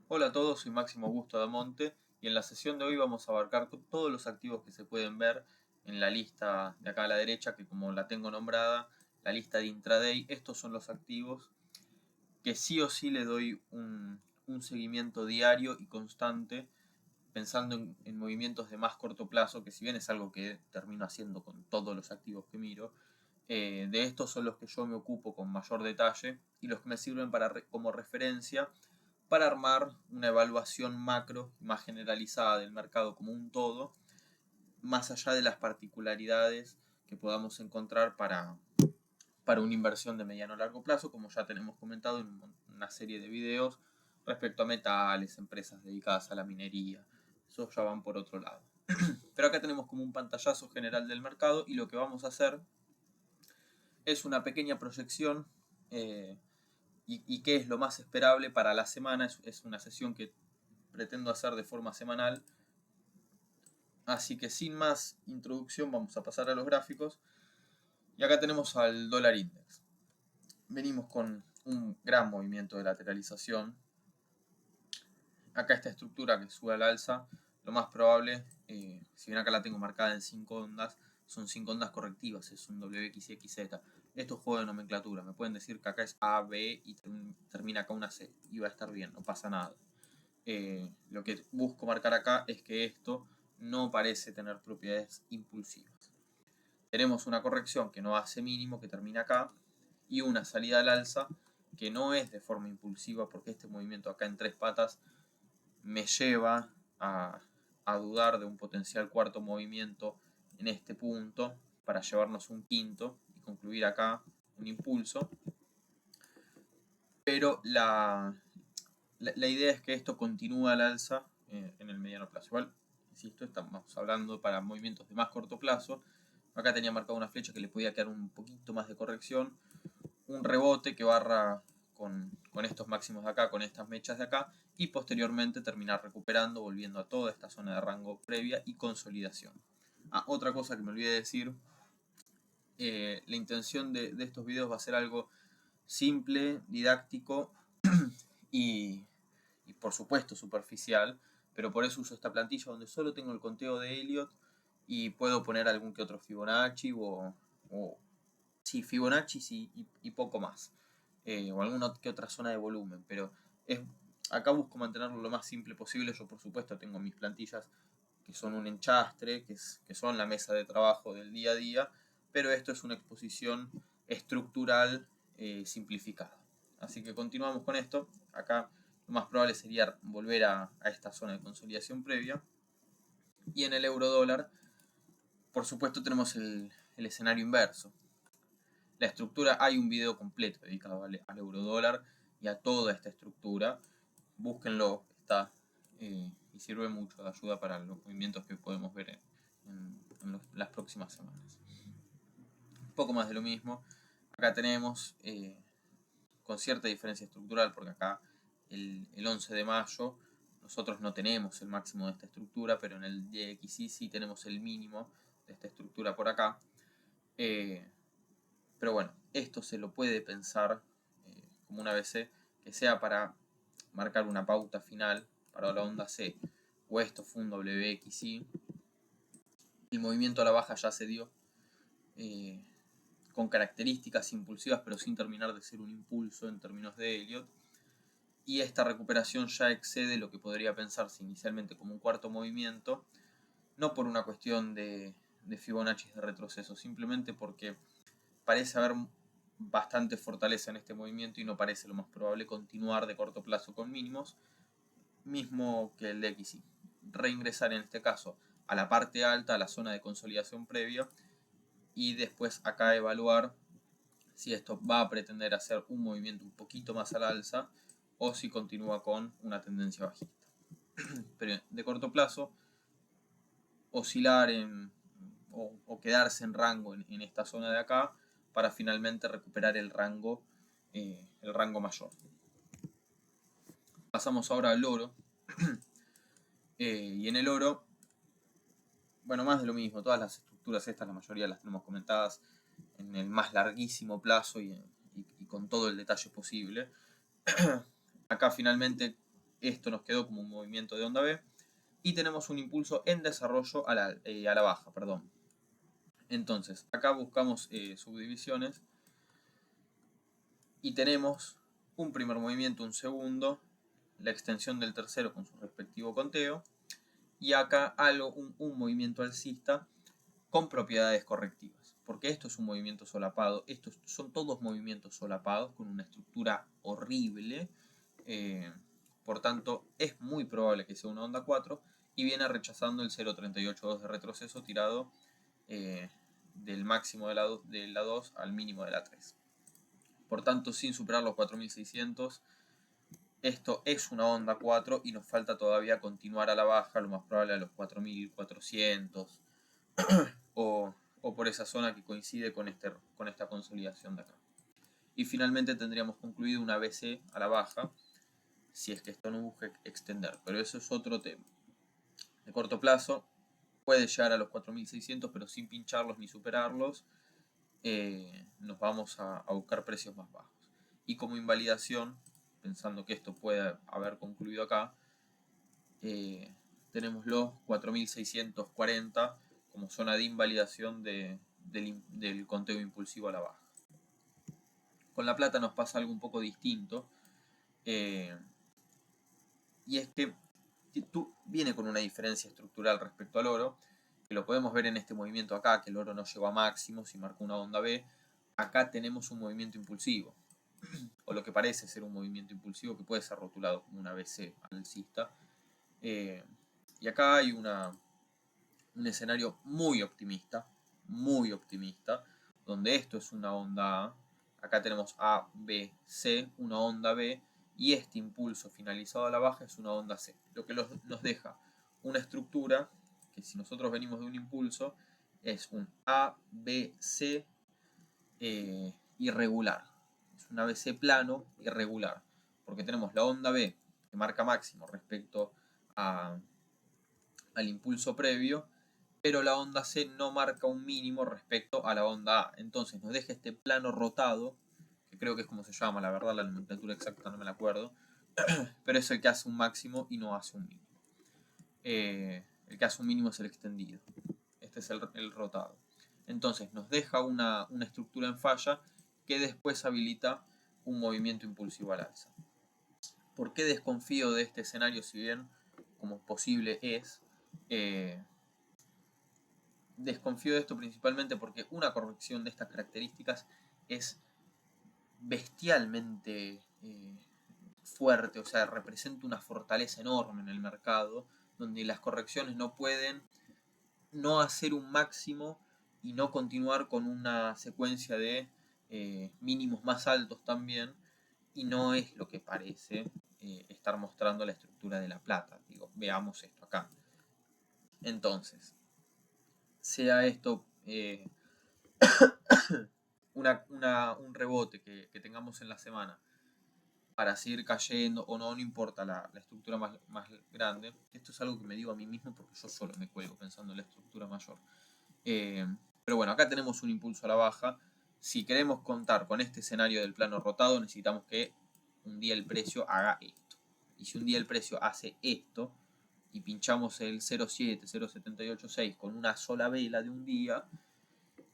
Hola a todos, soy Máximo Augusto Damonte y en la sesión de hoy vamos a abarcar todos los activos que se pueden ver en la lista de acá a la derecha, que como la tengo nombrada, la lista de intraday. Estos son los activos que sí o sí le doy un seguimiento diario y constante, pensando en movimientos de más corto plazo, que si bien es algo que termino haciendo con todos los activos que miro, de estos son los que yo me ocupo con mayor detalle y los que me sirven como referencia para armar una evaluación macro más generalizada del mercado como un todo, más allá de las particularidades que podamos encontrar para una inversión de mediano a largo plazo, como ya tenemos comentado en una serie de videos respecto a metales, empresas dedicadas a la minería. Eso ya van por otro lado. Pero acá tenemos como un pantallazo general del mercado y lo que vamos a hacer es una pequeña proyección y qué es lo más esperable para la semana. Es una sesión que pretendo hacer de forma semanal. Así que sin más introducción vamos a pasar a los gráficos. Y acá tenemos al dólar index. Venimos con un gran movimiento de lateralización. Acá esta estructura que sube al alza, lo más probable, si bien acá la tengo marcada en 5 ondas, son 5 ondas correctivas, es un WXYZ. Esto es juego de nomenclatura, me pueden decir que acá es A, B y termina acá una C, y va a estar bien, no pasa nada. Lo que busco marcar acá es que esto no parece tener propiedades impulsivas. Tenemos una corrección que no hace mínimo, que termina acá, y una salida al alza que no es de forma impulsiva, porque este movimiento acá en 3 patas me lleva a dudar de un potencial cuarto movimiento en este punto para llevarnos un quinto y concluir acá un impulso. Pero la idea es que esto continúe al alza en el mediano plazo. Igual, insisto, estamos hablando para movimientos de más corto plazo. Acá tenía marcado una flecha que le podía quedar un poquito más de corrección, un rebote que barra con estos máximos de acá, con estas mechas de acá, y posteriormente terminar recuperando, volviendo a toda esta zona de rango previa y consolidación. Otra cosa que me olvidé de decir, la intención de estos videos va a ser algo simple, didáctico y por supuesto superficial, pero por eso uso esta plantilla donde solo tengo el conteo de Elliott y puedo poner algún que otro Fibonacci sí, Fibonacci y poco más, o alguna que otra zona de volumen, pero es, acá busco mantenerlo lo más simple posible. Yo por supuesto tengo mis plantillas que son un enchastre, que son la mesa de trabajo del día a día, pero esto es una exposición estructural simplificada. Así que continuamos con esto. Acá lo más probable sería volver a esta zona de consolidación previa. Y en el euro dólar, por supuesto, tenemos el escenario inverso. La estructura, hay un video completo dedicado al euro dólar y a toda esta estructura. Búsquenlo, está y sirve mucho de ayuda para los movimientos que podemos ver en las próximas semanas. Un poco más de lo mismo. Acá tenemos con cierta diferencia estructural, porque acá el 11 de mayo nosotros no tenemos el máximo de esta estructura, pero en el DXY sí tenemos el mínimo de esta estructura por acá. Pero bueno, esto se lo puede pensar como una ABC que sea para marcar una pauta final para la onda C, o esto fue un WXY. El movimiento a la baja ya se dio, con características impulsivas, pero sin terminar de ser un impulso en términos de Elliott. Y esta recuperación ya excede lo que podría pensarse inicialmente como un cuarto movimiento, no por una cuestión de Fibonacci de retroceso, simplemente porque parece haber bastante fortaleza en este movimiento y no parece lo más probable continuar de corto plazo con mínimos, mismo que el DXY. Reingresar en este caso a la parte alta, a la zona de consolidación previa, y después acá evaluar si esto va a pretender hacer un movimiento un poquito más al alza o si continúa con una tendencia bajista. Pero de corto plazo, oscilar o quedarse en rango en esta zona de acá para finalmente recuperar el rango mayor. Pasamos ahora al oro. Y en el oro, bueno, más de lo mismo. Todas las estructuras estas, la mayoría las tenemos comentadas en el más larguísimo plazo y con todo el detalle posible. Acá finalmente esto nos quedó como un movimiento de onda B. Y tenemos un impulso en desarrollo a la baja, perdón. Entonces, acá buscamos subdivisiones y tenemos un primer movimiento, un segundo, la extensión del tercero con su respectivo conteo, y acá un movimiento alcista con propiedades correctivas, porque esto es un movimiento solapado, estos son todos movimientos solapados con una estructura horrible, por tanto es muy probable que sea una onda 4 y viene rechazando el 0.382 de retroceso tirado del máximo de la 2 al mínimo de la 3. Por tanto, sin superar los 4600, esto es una onda 4 y nos falta todavía continuar a la baja, lo más probable a los 4400 o por esa zona que coincide con esta consolidación de acá. Y finalmente tendríamos concluido una BC a la baja, si es que esto no busca extender, pero eso es otro tema. De corto plazo puede llegar a los 4600, pero sin pincharlos ni superarlos, nos vamos a buscar precios más bajos. Y como invalidación, pensando que esto puede haber concluido acá, tenemos los 4640 como zona de invalidación del conteo impulsivo a la baja. Con la plata nos pasa algo un poco distinto, y es que viene con una diferencia estructural respecto al oro, que lo podemos ver en este movimiento acá, que el oro no llegó a máximos y marcó una onda B. Acá tenemos un movimiento impulsivo, o lo que parece ser un movimiento impulsivo que puede ser rotulado como una BC alcista. Y acá hay un escenario muy optimista, donde esto es una onda A, acá tenemos A, B, C, una onda B, y este impulso finalizado a la baja es una onda C, lo que nos deja una estructura que, si nosotros venimos de un impulso, es un A, B, C irregular, es un ABC plano irregular, porque tenemos la onda B que marca máximo respecto al impulso previo, pero la onda C no marca un mínimo respecto a la onda A. Entonces nos deja este plano rotado, que creo que es como se llama, la verdad la nomenclatura exacta no me la acuerdo, pero es el que hace un máximo y no hace un mínimo. El que hace un mínimo es el extendido. Este es el rotado. Entonces nos deja una estructura en falla que después habilita un movimiento impulsivo al alza. ¿Por qué desconfío de este escenario, si bien como posible es? Desconfío de esto principalmente porque una corrección de estas características es bestialmente fuerte, o sea, representa una fortaleza enorme en el mercado, donde las correcciones no pueden no hacer un máximo y no continuar con una secuencia de mínimos más altos también, y no es lo que parece estar mostrando la estructura de la plata. Digo, veamos esto acá. Entonces, sea esto un rebote que tengamos en la semana para seguir cayendo o no, no importa la estructura más grande. Esto es algo que me digo a mí mismo porque yo solo me cuelgo pensando en la estructura mayor. Pero bueno, acá tenemos un impulso a la baja. Si queremos contar con este escenario del plano rotado, necesitamos que un día el precio haga esto. Y si un día el precio hace esto y pinchamos el 0.7, 0.786 con una sola vela de un día,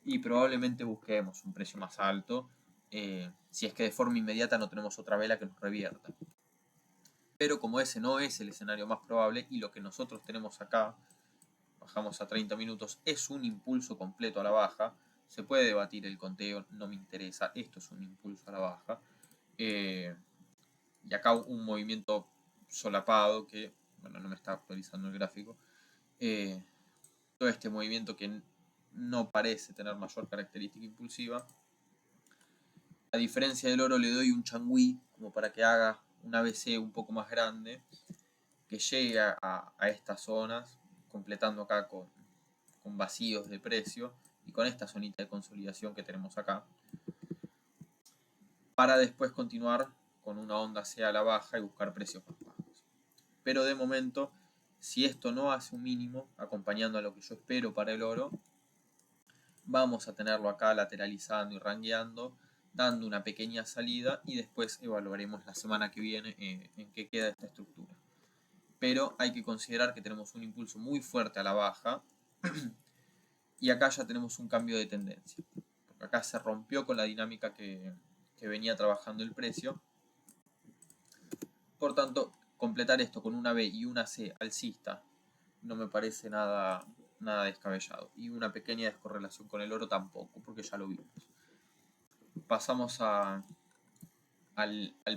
y probablemente busquemos un precio más alto, si es que de forma inmediata no tenemos otra vela que nos revierta. Pero como ese no es el escenario más probable, y lo que nosotros tenemos acá, bajamos a 30 minutos, es un impulso completo a la baja, se puede debatir el conteo, no me interesa, esto es un impulso a la baja, y acá un movimiento solapado que, bueno, no me está actualizando el gráfico, todo este movimiento que no parece tener mayor característica impulsiva. A diferencia del oro, le doy un changüí como para que haga un ABC un poco más grande, que llegue a estas zonas, completando acá con vacíos de precio y con esta zonita de consolidación que tenemos acá, para después continuar con una onda C a la baja y buscar precios más bajos. Pero de momento, si esto no hace un mínimo, acompañando a lo que yo espero para el oro, vamos a tenerlo acá lateralizando y rangueando, dando una pequeña salida, y después evaluaremos la semana que viene en qué queda esta estructura. pero hay que considerar que tenemos un impulso muy fuerte a la baja y acá ya tenemos un cambio de tendencia. Porque acá se rompió con la dinámica que venía trabajando el precio. Por tanto, completar esto con una B y una C alcista no me parece nada descabellado. Y una pequeña descorrelación con el oro tampoco, porque ya lo vimos. Pasamos al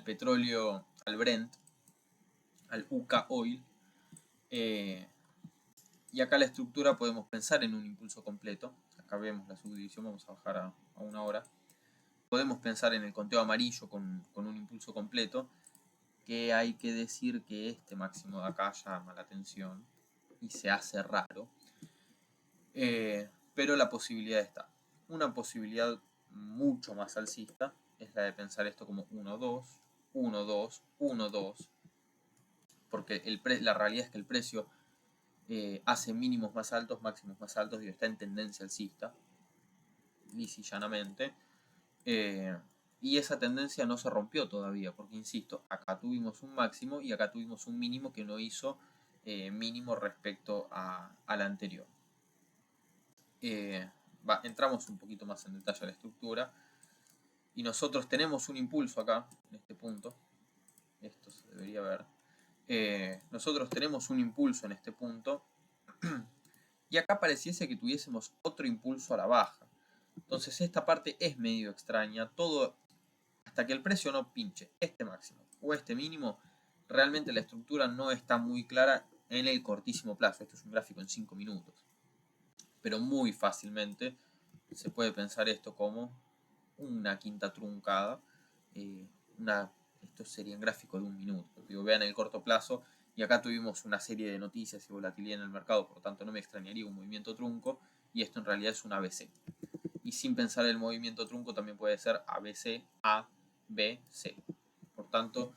petróleo, al Brent, al UK Oil. Y acá la estructura podemos pensar en un impulso completo. Acá vemos la subdivisión, vamos a bajar a 1 hora. Podemos pensar en el conteo amarillo con un impulso completo, que hay que decir que este máximo de acá llama la atención y se hace raro. Pero la posibilidad está. Una posibilidad mucho más alcista es la de pensar esto como 1, 2, 1, 2, 1, 2, porque la realidad es que el precio hace mínimos más altos, máximos más altos, y está en tendencia alcista, lisa y llanamente. Y esa tendencia no se rompió todavía, porque insisto, acá tuvimos un máximo y acá tuvimos un mínimo que no hizo mínimo respecto a la anterior. Entramos un poquito más en detalle a la estructura y nosotros tenemos un impulso acá, en este punto. Esto se debería ver. Nosotros tenemos un impulso en este punto y acá pareciese que tuviésemos otro impulso a la baja. Entonces esta parte es medio extraña. Todo hasta que el precio no pinche este máximo o este mínimo, realmente la estructura no está muy clara en el cortísimo plazo. Esto es un gráfico en 5 minutos. Pero muy fácilmente se puede pensar esto como una quinta truncada. Esto sería en gráfico de 1 minuto. Digo, vean el corto plazo. Y acá tuvimos una serie de noticias y volatilidad en el mercado, por lo tanto no me extrañaría un movimiento trunco, y esto en realidad es un ABC. Y sin pensar el movimiento trunco también puede ser ABC, A, B, C. Por tanto,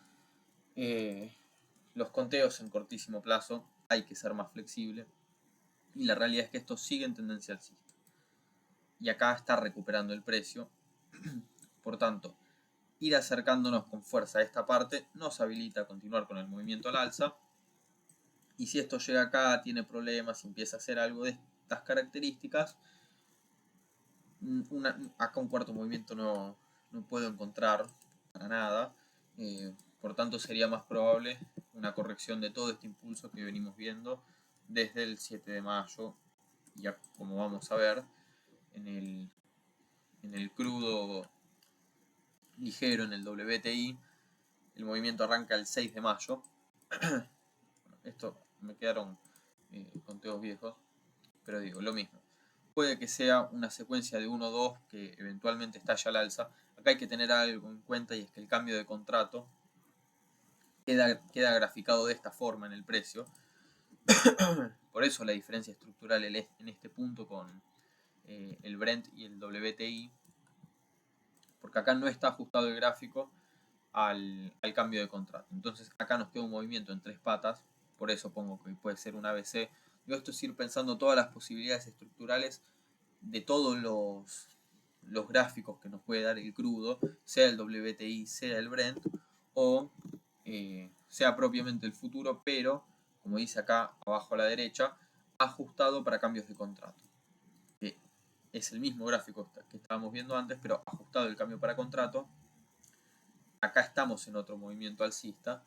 los conteos en cortísimo plazo hay que ser más flexible, y la realidad es que esto sigue en tendencia alcista. Y acá está recuperando el precio. Por tanto, ir acercándonos con fuerza a esta parte nos habilita a continuar con el movimiento al alza. Y si esto llega acá, tiene problemas y empieza a hacer algo de estas características, acá un cuarto movimiento no puedo encontrar para nada. Por tanto, sería más probable una corrección de todo este impulso que venimos viendo desde el 7 de mayo. Ya como vamos a ver en el crudo ligero, en el WTI, el movimiento arranca el 6 de mayo. Esto me quedaron conteos viejos, pero digo, lo mismo. Puede que sea una secuencia de 1 o 2 que eventualmente estalle al alza. Acá hay que tener algo en cuenta, y es que el cambio de contrato queda graficado de esta forma en el precio. Por eso la diferencia estructural en este punto con el Brent y el WTI, porque acá no está ajustado el gráfico al cambio de contrato. Entonces acá nos queda un movimiento en 3 patas, por eso pongo que puede ser un ABC. Yo esto es ir pensando todas las posibilidades estructurales de todos los gráficos que nos puede dar el crudo, sea el WTI, sea el Brent, o sea propiamente el futuro, pero, como dice acá abajo a la derecha, ajustado para cambios de contrato. Es el mismo gráfico que estábamos viendo antes, pero ajustado el cambio para contrato. Acá estamos en otro movimiento alcista.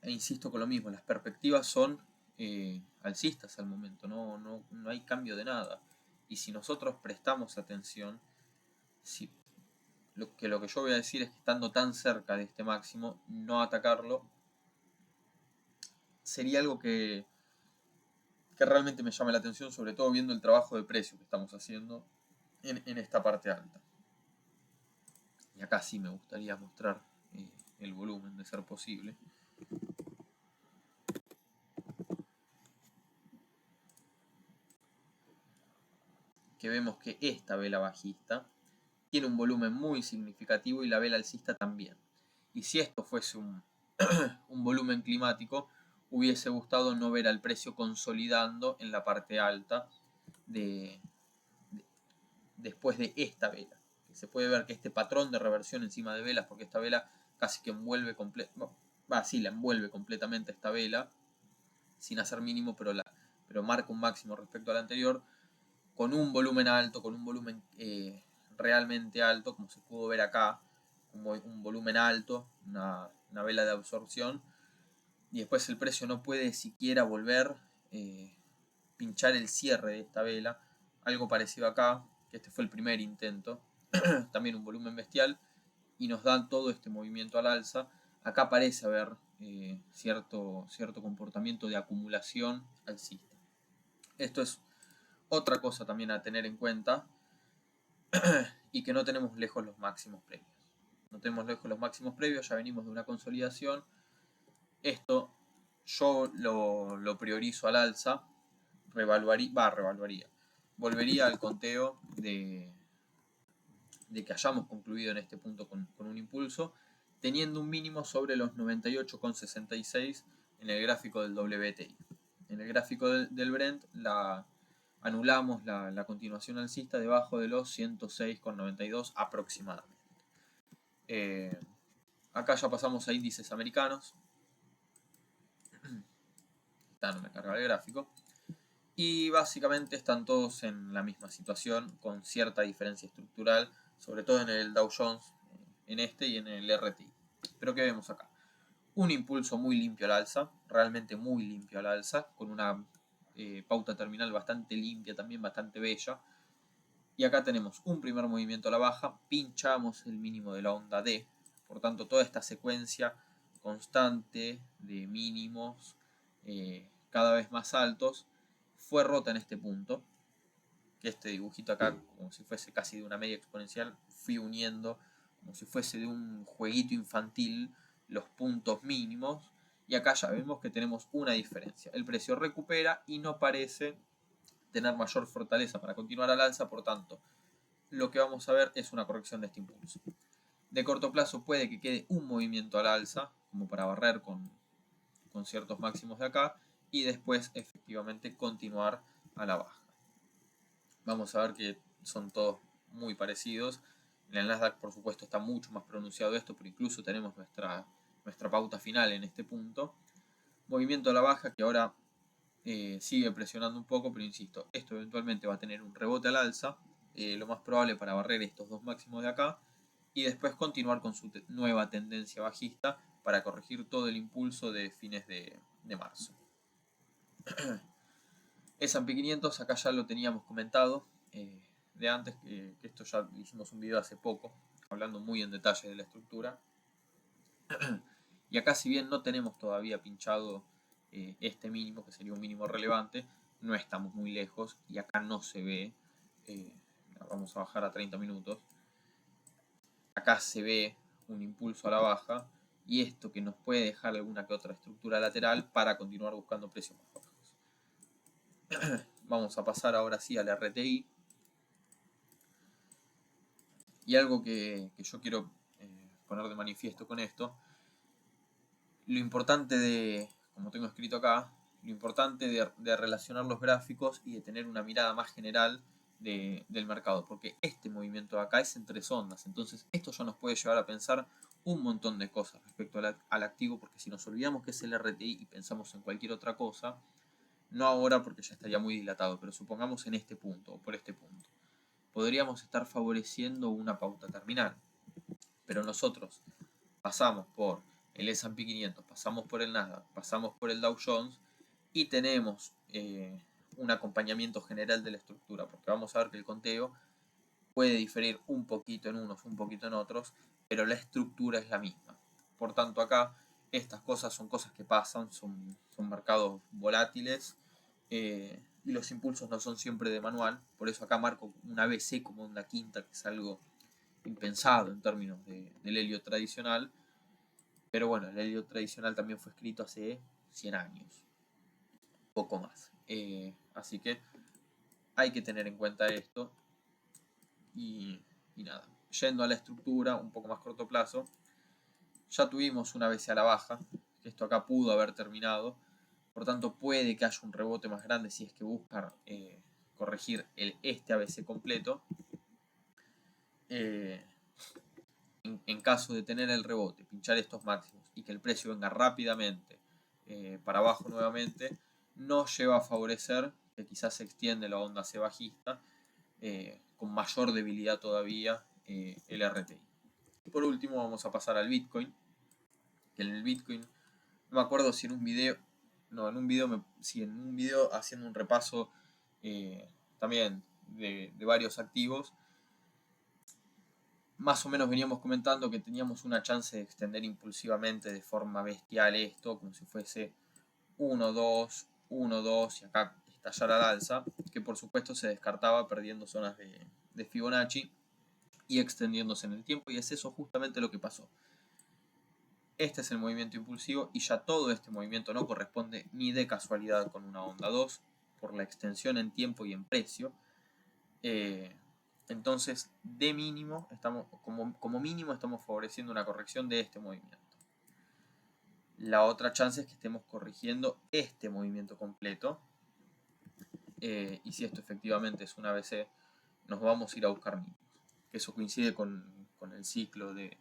E insisto con lo mismo, las perspectivas son alcistas al momento, no hay cambio de nada. Y si nosotros prestamos atención, lo que yo voy a decir es que estando tan cerca de este máximo, no atacarlo sería algo que realmente me llama la atención, sobre todo viendo el trabajo de precio que estamos haciendo en esta parte alta. Y acá sí me gustaría mostrar el volumen, de ser posible. Que vemos que esta vela bajista tiene un volumen muy significativo y la vela alcista también. Y si esto fuese un volumen climático, hubiese gustado no ver al precio consolidando en la parte alta después de esta vela. Se puede ver que este patrón de reversión encima de velas, porque esta vela casi que envuelve completo. sí, la envuelve completamente esta vela, sin hacer mínimo, pero marca un máximo respecto al anterior, con un volumen alto, con un volumen realmente alto, como se pudo ver acá, un volumen alto, una vela de absorción, y después el precio no puede siquiera volver pinchar el cierre de esta vela, algo parecido acá, que este fue el primer intento, también un volumen bestial, y nos dan todo este movimiento al alza. Acá parece haber cierto comportamiento de acumulación alcista. Esto es otra cosa también a tener en cuenta, y que no tenemos lejos los máximos previos. No tenemos lejos los máximos previos, ya venimos de una consolidación. Esto yo lo priorizo al alza, revaluaría. Volvería al conteo de que hayamos concluido en este punto con un impulso, teniendo un mínimo sobre los 98,66 en el gráfico del WTI. En el gráfico del Brent anulamos la continuación alcista debajo de los 106,92 aproximadamente. Acá ya pasamos a índices americanos. No me carga el gráfico. Y básicamente están todos en la misma situación, con cierta diferencia estructural, sobre todo en el Dow Jones, en este y en el RTI. Pero ¿qué vemos acá? Un impulso muy limpio al alza, realmente muy limpio al alza, con una pauta terminal bastante limpia, también bastante bella. Y acá tenemos un primer movimiento a la baja, pinchamos el mínimo de la onda D, por tanto toda esta secuencia constante de mínimos cada vez más altos fue rota en este punto, que este dibujito acá, como si fuese casi de una media exponencial, fui uniendo como si fuese de un jueguito infantil los puntos mínimos, y acá ya vemos que tenemos una diferencia. El precio recupera y no parece tener mayor fortaleza para continuar al alza, por tanto, lo que vamos a ver es una corrección de este impulso. De corto plazo puede que quede un movimiento al alza, como para barrer con ciertos máximos de acá, y después efectivamente continuar a la baja. Vamos a ver que son todos muy parecidos. En el Nasdaq, por supuesto, está mucho más pronunciado esto, pero incluso tenemos nuestra pauta final en este punto. Movimiento a la baja que ahora sigue presionando un poco, pero insisto, esto eventualmente va a tener un rebote al alza, lo más probable para barrer estos dos máximos de acá, y después continuar con su nueva tendencia bajista para corregir todo el impulso de fines de marzo. S&P 500, acá ya lo teníamos comentado de antes, que esto ya hicimos un video hace poco, hablando muy en detalle de la estructura. Y acá, si bien no tenemos todavía pinchado este mínimo, que sería un mínimo relevante, no estamos muy lejos, y acá no se ve, vamos a bajar a 30 minutos, acá se ve un impulso a la baja, y esto que nos puede dejar alguna que otra estructura lateral para continuar buscando precios más bajos. Vamos a pasar ahora sí al RTI. Y algo que yo quiero poner de manifiesto con esto, lo importante de, como tengo escrito acá, lo importante de relacionar los gráficos y de tener una mirada más general del mercado, porque este movimiento de acá es en 3 ondas, entonces esto ya nos puede llevar a pensar un montón de cosas respecto al activo, porque si nos olvidamos que es el RTI y pensamos en cualquier otra cosa, no ahora porque ya estaría muy dilatado, pero supongamos en este punto o por este punto, podríamos estar favoreciendo una pauta terminal, pero nosotros pasamos por el S&P 500, pasamos por el Nasdaq, pasamos por el Dow Jones y tenemos un acompañamiento general de la estructura, porque vamos a ver que el conteo puede diferir un poquito en unos, un poquito en otros, pero la estructura es la misma. Por tanto, acá estas cosas son cosas que pasan, son mercados volátiles, y los impulsos no son siempre de manual, por eso acá marco una ABC como una quinta, que es algo impensado en términos del helio tradicional, pero bueno, el helio tradicional también fue escrito hace 100 años, poco más. Así que hay que tener en cuenta esto. Y nada, yendo a la estructura, un poco más corto plazo, ya tuvimos una ABC a la baja, que esto acá pudo haber terminado, por tanto puede que haya un rebote más grande si es que buscan corregir este ABC completo. En caso de tener el rebote, pinchar estos máximos y y que el precio venga rápidamente para abajo nuevamente, nos lleva a favorecer que quizás se extiende la onda C bajista con mayor debilidad todavía el RTI. Y por último vamos a pasar al Bitcoin, que en el Bitcoin, no me acuerdo si en un video, no, en un video haciendo un repaso también de varios activos, más o menos veníamos comentando que teníamos una chance de extender impulsivamente de forma bestial esto, como si fuese 1, 2, 1, 2 y acá estallar al alza, que por supuesto se descartaba perdiendo zonas de Fibonacci y extendiéndose en el tiempo, y es eso justamente lo que pasó. Este es el movimiento impulsivo y ya todo este movimiento no corresponde ni de casualidad con una onda 2 por la extensión en tiempo y en precio. Entonces, de mínimo, como mínimo estamos favoreciendo una corrección de este movimiento. La otra chance es que estemos corrigiendo este movimiento completo. Y si esto efectivamente es un ABC, nos vamos a ir a buscar mínimos. Eso coincide con el ciclo de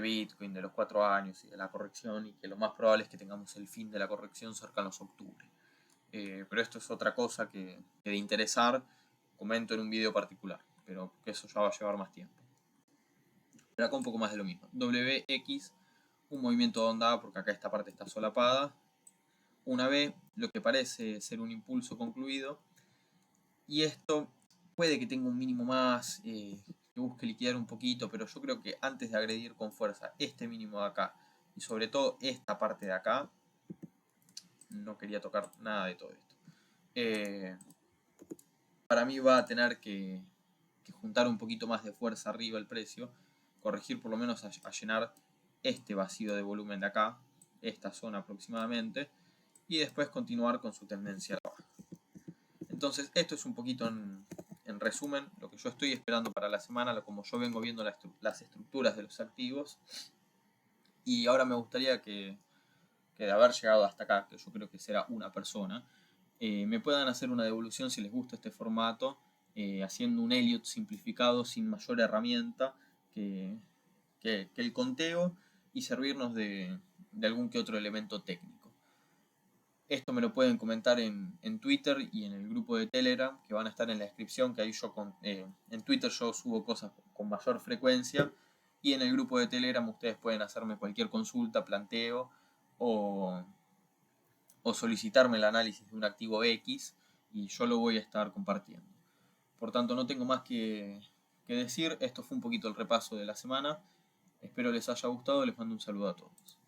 Bitcoin, de los 4 años y de la corrección, y que lo más probable es que tengamos el fin de la corrección cercanos a octubre. Pero esto es otra cosa que de interesar comento en un video particular, pero que eso ya va a llevar más tiempo. Pero acá un poco más de lo mismo. WX, un movimiento de onda A, porque acá esta parte está solapada. Una B, lo que parece ser un impulso concluido. Y esto puede que tenga un mínimo más, que busque liquidar un poquito, pero yo creo que antes de agredir con fuerza este mínimo de acá, y sobre todo esta parte de acá, no quería tocar nada de todo esto. Para mí va a tener que juntar un poquito más de fuerza arriba el precio, corregir por lo menos a llenar este vacío de volumen de acá, esta zona aproximadamente, y después continuar con su tendencia a la baja. Entonces esto es un poquito en resumen lo que yo estoy esperando para la semana, como yo vengo viendo las estructuras de los activos. Y ahora me gustaría que de haber llegado hasta acá, que yo creo que será una persona, me puedan hacer una devolución si les gusta este formato, haciendo un Elliott simplificado sin mayor herramienta que el conteo, y servirnos de algún que otro elemento técnico. Esto me lo pueden comentar en Twitter y en el grupo de Telegram, que van a estar en la descripción, que ahí en Twitter yo subo cosas con mayor frecuencia, y en el grupo de Telegram ustedes pueden hacerme cualquier consulta, planteo o solicitarme el análisis de un activo X, y yo lo voy a estar compartiendo. Por tanto, no tengo más que decir. Esto fue un poquito el repaso de la semana. Espero les haya gustado. Les mando un saludo a todos.